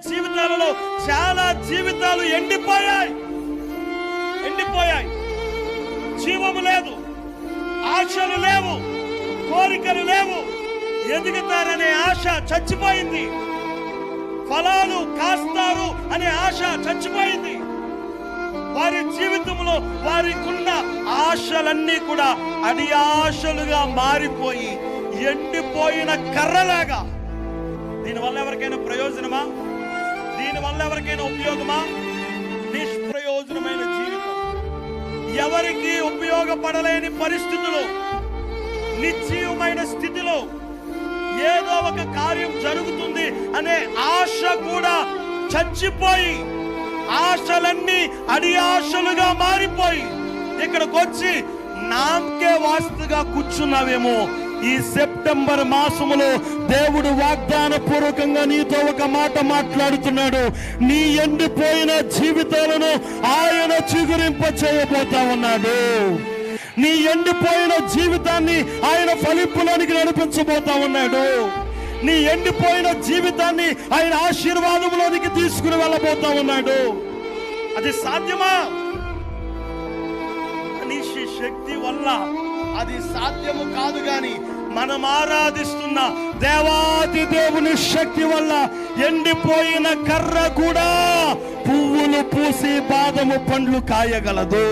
జీవితాలలో చాలా జీవితాలు ఎండిపోయాయి. జీవము లేదు, ఆశలు లేవు, కోరికలు లేవు, ఎదుగుతారనే ఆశ చచ్చిపోయింది, ఫలాలు కాస్తారు అనే ఆశ చచ్చిపోయింది. వారి జీవితంలో వారికున్న ఆశలన్నీ కూడా అడి ఆశలుగా మారిపోయి ఎండిపోయిన కర్రలాగా. దీనివల్ల ఎవరికైనా ప్రయోజనమా? దీనివల్ల ఎవరికైనా ఉపయోగమా? నిష్ప్రయోజనమైన జీవితం, ఎవరికి ఉపయోగపడలేని పరిస్థితులు, నిశ్చయమైన స్థితిలో ఏదో ఒక కార్యం జరుగుతుంది అనే ఆశ కూడా చచ్చిపోయి, ఆశలన్నీ అడి ఆశలుగా మారిపోయి ఇక్కడికి వచ్చి నామకే వాస్తుగా కూర్చున్నావేమో. ఈ సెప్టెంబర్ మాసములో దేవుడు వాగ్దాన పూర్వకంగా నీతో ఒక మాట మాట్లాడుతున్నాడు. నీ ఎండిపోయిన జీవితాలను ఆయన చిగురింప చేయబోతా ఉన్నాడు. నీ ఎండిపోయిన జీవితాన్ని ఆయన ఫలింపులోనికి నడిపించబోతా ఉన్నాడు. నీ ఎండిపోయిన జీవితాన్ని ఆయన ఆశీర్వాదంలోనికి తీసుకుని వెళ్ళబోతా ఉన్నాడు. అది సాధ్యమా? మనిషి శక్తి వల్ల అది సాధ్యము కాదు. గాని మనం ఆరాధిస్తున్న దేవాది దేవుని శక్తి వల్ల ఎండిపోయిన కర్ర కూడా పువ్వులు పూసి బాదము పండ్లు కాయగలదు.